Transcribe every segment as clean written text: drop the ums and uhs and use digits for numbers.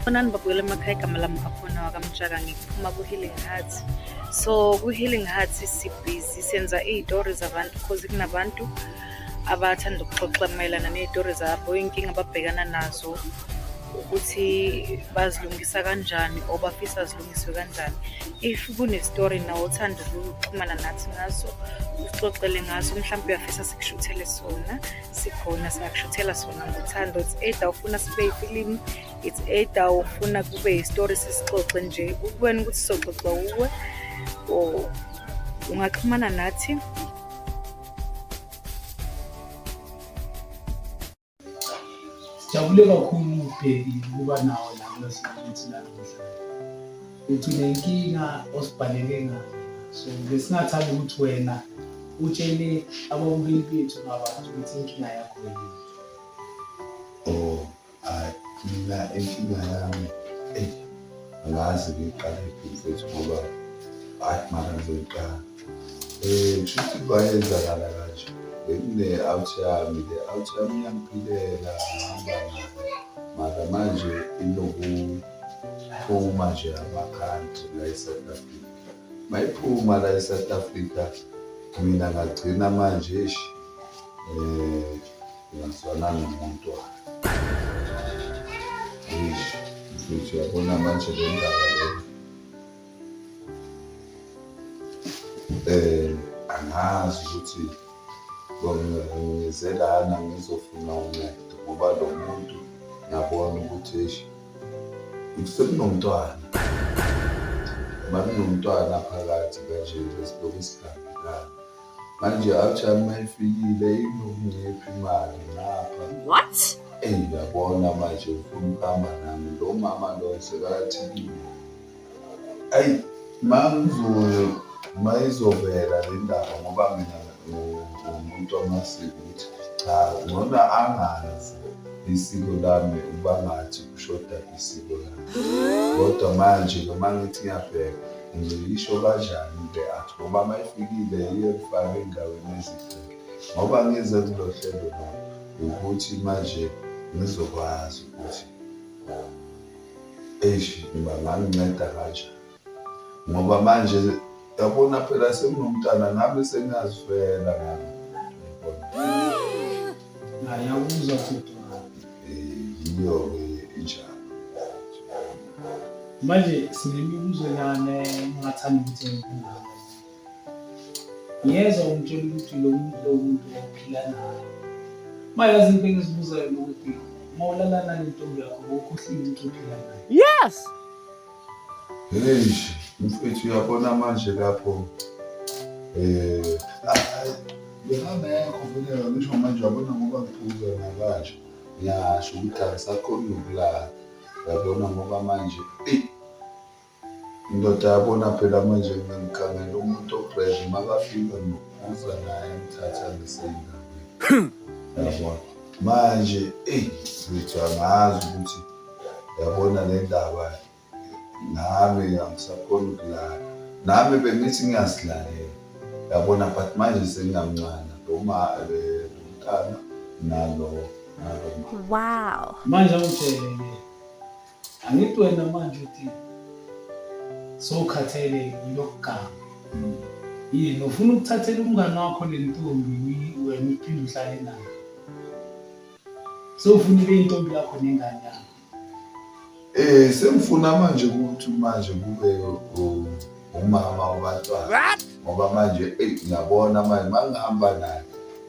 Bonani babukela emakhaya, igama lami akhona wakamtshaka, ngiphuma ku-Healing Heart. So ku-Healing Heart sibhizi senza iy'tori zabantu because kunabantu abathanda ukuxoxa mayelana ney'tori zabo, iy'nkinga ababhekana nazo, ukuthi bazilungisa kanjani or bafisa zilungiswe kanjani. If kune-story nawe uthanda ukuxhumana nathi ngaso, usixoxele ngaso, mhlawumbe uyafisa sikushuthele sona, sikhona singakushuthela sona ngothando. It's either ufuna sibe yifilimu, it's either ufuna kube yistori sisixoxe nje, kuwena ukuthi sizoxoxa uwe, or ungaxhumana nathi. Jabule kakhulu ubheki ukuba nawo la kulesikhathi namuhla. Uthi unenkinga osibhalele ngayo. So besingathanda ukuthi wena utshele ababukeli bethu ngabantu ukuthi inkinga yakho yini. Mina inkinga yami angazi ngiqale mfethu ngoba mara ngizoyiqala. Kushuthi kwayenzakala kanje. Bekune-out yami, le-out yami iyangiphilela ngihamba nayo. Mara manje inokuphuma nje amakhanti la e-South Africa. Mayiphuma la e-South Africa, mina ngagcina manje ngingazwananga nomntwana. Mfethu uyabona manje le ndaba le angazi ukuthi ngizelana ngizofuna uncedo ngoba lo muntu ngiyabona ukuthi sekunomntwana. Makunomntwana phakathi kanje lesilokhu isigangana. Manje out yami mayifikile inokuncipha imali ngapha. What? Uyabona manje ufuna ukuhamba nami. Lo mama lo sekakathi mayizovela le ndaba ngoba mina umuntu wamasiko ukuthi cha, ngona angazi isiko lami ubangathi kushoda isiko lami. Kodwa manje noma ngithi ngiyabheka ngizoyisho kanjani le-out ngoba mayifikile iyefaka endaweni ezihlele. Ngoba ngize kulo hlelo lo ukuthi manje ngizokwazi ukuthi banganginceda kanjani ngoba manje yabona phela sekunomntana nami sengiyazifela ngami. Ngiyakuzwa futhi. Yiyo-ke injalo. Manje sinemibuzo lana engingathanda ukuthi ngikubuze. Ngiyezwa ungitshela ukuthi lo muntu uyaphila naye. Mayazi into engizibuzayo ukuthi mawulala nale ntombi yakho ukhohlile ukuthi uphila naye. Yes. Mfethu uyabona manje lapho behamba yakho vele ngisho manje uyabona ngoba ngiphuza nabasha ngiyasho ukuthi angisakhoni nokulala. Uyabona ngoba manje indoda yabona phela manje ngikhangela umuntu obrave makafika nokuphuza naye ngithatha ngiseyindaweni. Yabona manje mfethu angazi ukuthi yabona le ndaba nami angisakhoni ukulala. Nami bengithi ngiyasilalela yabona but manje sengingamncane umntana nalo. Wow. Manje angitshele angithi wena manje uthi sokhathele yilokugama. Yini ufuna ukuthathela umngane wakho le ntombi wena uphinde uhlale nayo. Sofuna ibe intombi yakho nengane yakho. Sengifuna manje ukuthi manje kube umama wabantwana ngoba manje ngiyabona manje mangihamba naye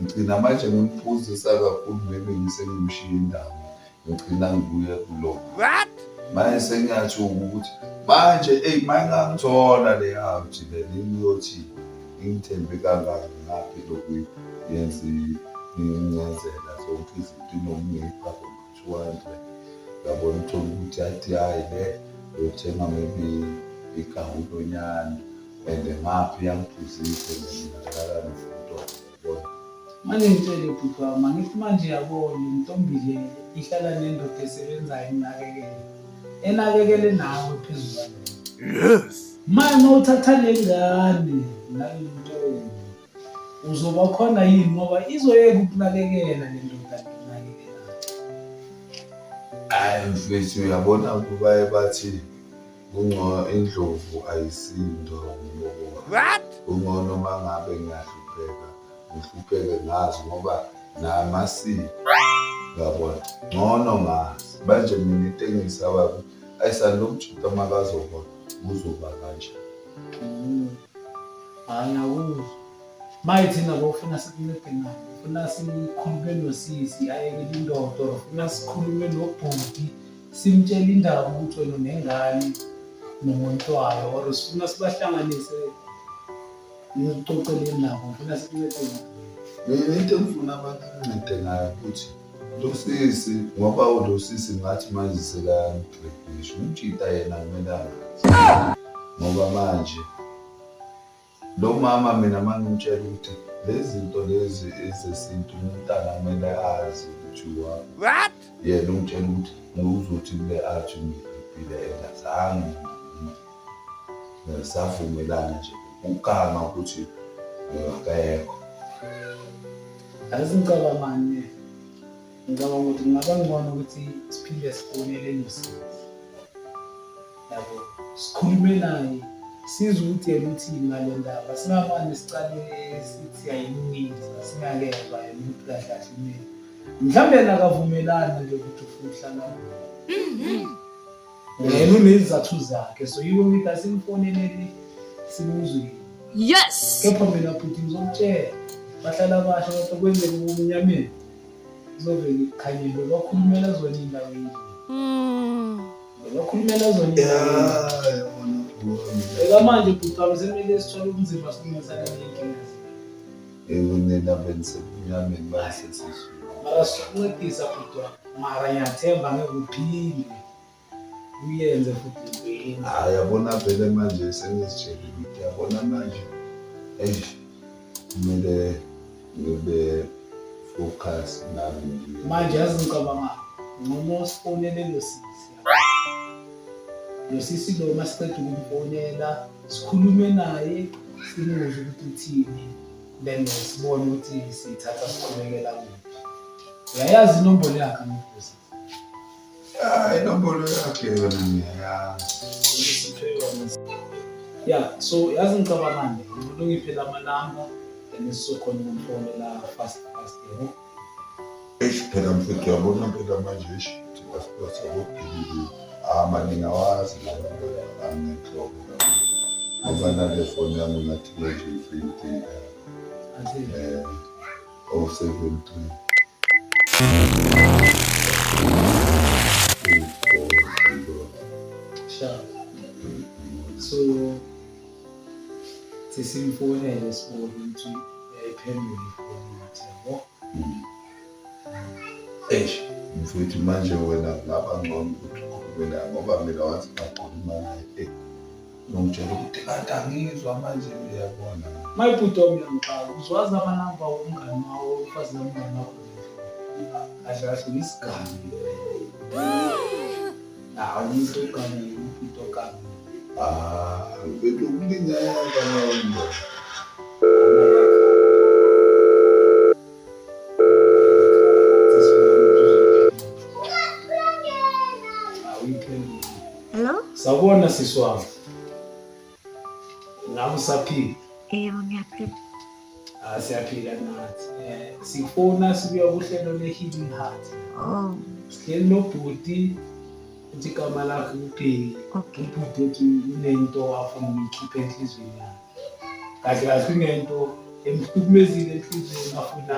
ngigcina manje ngimphuzisa kakhulu maybe ngisengimshiya indawo ngigcina ngibuye kulo. Manje sengiyathi ukuthi manje mangangithola le-out le niyothi ngithembe kangaka ngaphi lokuyenza ngiyenzela zonke izinto inomngipha ngo-200. Yabona uthola ukuthi athi hayi le uyothenga maybe igawulonyana and ngaphi yangiphuzise ngingalala nofuthi. Manje ngitshele bhuti wami angithi manje yabona intombi le ihlala nendoda esebenzayo enakekele nawe phezulu kwalena. Yes. Manje uthatha le ngane nale ntombi uzoba khona yini ngoba izoyeka ukunakekela le ndoda enakekelayo. Hayi mfethu uyabona kubaye bathi kungcono indlovu ayisindo ngoba kungcono mangabe ngihlupheke ngazi ngoba namasiko ngiyabona ngcono ngazi manje mina into engiyisabayo ayisandokujutha makazobona kuzoba kanje. Hayi ngiyakuzwa. Maye thina bofuna sikuncede ngani? Ufuna sikhulume nosisi ayekele indoda or ufuna sikhulume nobhuti simtshele indaba ukuthi wena unengane nomuntu wayo or sifuna sibahlanganise nixoxele nabo ufuna sikuncede ngani? Mina into engifuna abantu bancede ngayo ukuthi lo sisi ngoba lo sisi ngathi manje sekayangibhebhisha umtshita yena kumele angazi ngoba manje lo mama mina mangimtshela ukuthi lezi zinto lezi ezesintu umntana kumele azi ukuthi what yena umtshela ukuthi uzothi kule athi ngibhebhile engazange savumelana nje ukama ukuthi akekho. Yazi ngicabangane ngicabanga ukuthi kungaba ngcono ukuthi siphinde sifonele nosisi yabo sikhulume naye sizwe ukuthi yena uthini ngale ndaba singamane sicale sithi ayimnisa singakezwa yena ukuthi kahle kahle mina mhlawumbe yena akavumelani nje ukuthi uhlala yena unezizathu zakhe so yiwo ngithi asimfonelele simuzwe. Yes. Kepha mina futhi ngizomtshela bahlala abasha kodwa kwenzeka ubumnyameni izovele ikhanyile bakhulumela zona indaba yini bakhulumela zona indaba manje bhuti semele sithole umzimba silungisane ney'nkinga Nina benisemnyameni basesizweni. mara sikuncedisa bhuti mara ngiyathemba ngeke uphinde uyenze futhi into. Hayi yabona vele manje sengizitshelile ukuthi yabona manje kumele ngibe focus nami Manje yazi ngicabanga ngcono sifonele lo sisi. Lo sisi lo masiqeda ukumfonela sikhulume naye simuzwe ukuthi uthini then sibone ukuthi sithatha siqhubekela kuphi. Uyayazi inombolo yakhe ngiyibuzisa. inombolo yakhe yona ngiyayazi. Yeah, so yazi ngicabangane ngcono ngiphe lamalanga then sizokhona ukumfonela fast yebo. Phela mfethu yabona phela manje basabokubili amaningi awazi angenhloko ngoba nale foni yami ngathi nje i-50 073 Sure. So sisimfonele sibone ukuthi uyayiphendula ifoni yathi yabo. mfethu manje wena ngaba ngcono ukuthi ukhulume naye ngoba mina wathi ngakhuluma naye ngomtshela ukuthi kanti angizwa manje uyabona Mayibhudo mina ngiqala uzwazi amanamba womngane wawo ufazi nomngane wakho kahle kahle isigaba umuntu ogane umuntu ogane mfethu ukulingana nawe Hello? Sawubona sisi wami. Ngabe usaphila? Yebo ngiyaphila. Siyaphila nathi. Sifona sibuya kuhlelo le-Healing Heart. Oh, Sihleli nobhuti uthi igama lakhe uBheki. okay. Ubhuti ethi unento afuna ukuyikhipha enhlizweni yakhe. Kahle kahle kunento emhlukumezile enhlizweni afuna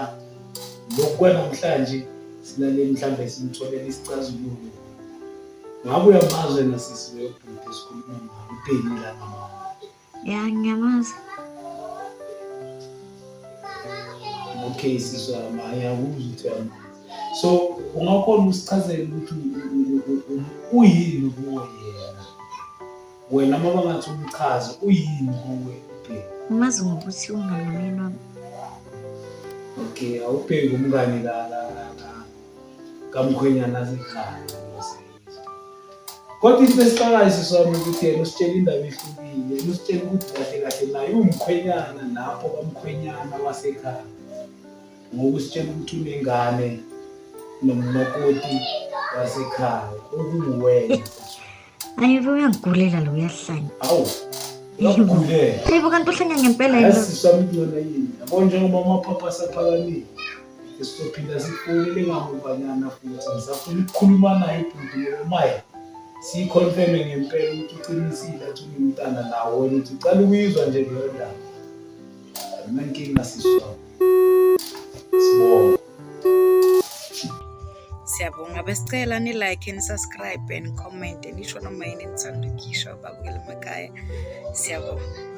lokhu kwanamhlanje silale mhlambe simtholele isicazululo. Ngabe uyamazi wena sisi webhuti esikhuluma ngayo uBheki la mama. Ya ngiyamazi. Okay sisi wami ayakuzwa ukuthi uyamazi. So ungakhona usichazela ukuthi uyini kuwe yena. Wena uma bangathi umchaza uyini kuwe uBheki. Umazi ngokuthi ungane mina. Okay awuBheki umngane kamkhwenyana sekhaya. Kodwa into esiqalayo sisona ukuthi yena usitshela indaba ehlukile, yena usitshela ukuthi kahle kahle naye umkhwenyana lapho kamkhwenyana wasekhaya. Ngokusitshela ukuthi unengane nomakoti wasekhaya okumuwena. Ayibe uyangigulela lo uyahlanya. Awu, uyakugulela. Hayibo kanti uhlanya ngempela yini lo? Yasiswami yona yini. Yabo njengoba amaphapha asaphakamile. Sizophinda sifonele ngamubanyana futhi ngisafuna ukukhuluma naye ibhuti Maya. Siyiconfirme ngempela ukuthi uqinisile athi unomntana nawe wena uthi ucala ukuyizwa nje leyo ndaba. Anginankinga siswami. Sibonga. Siyabonga besicela ni-like ni-subscribe and comment nisho noma yini enithanda ukuyisho ababukeli emakhaya. Siyabonga.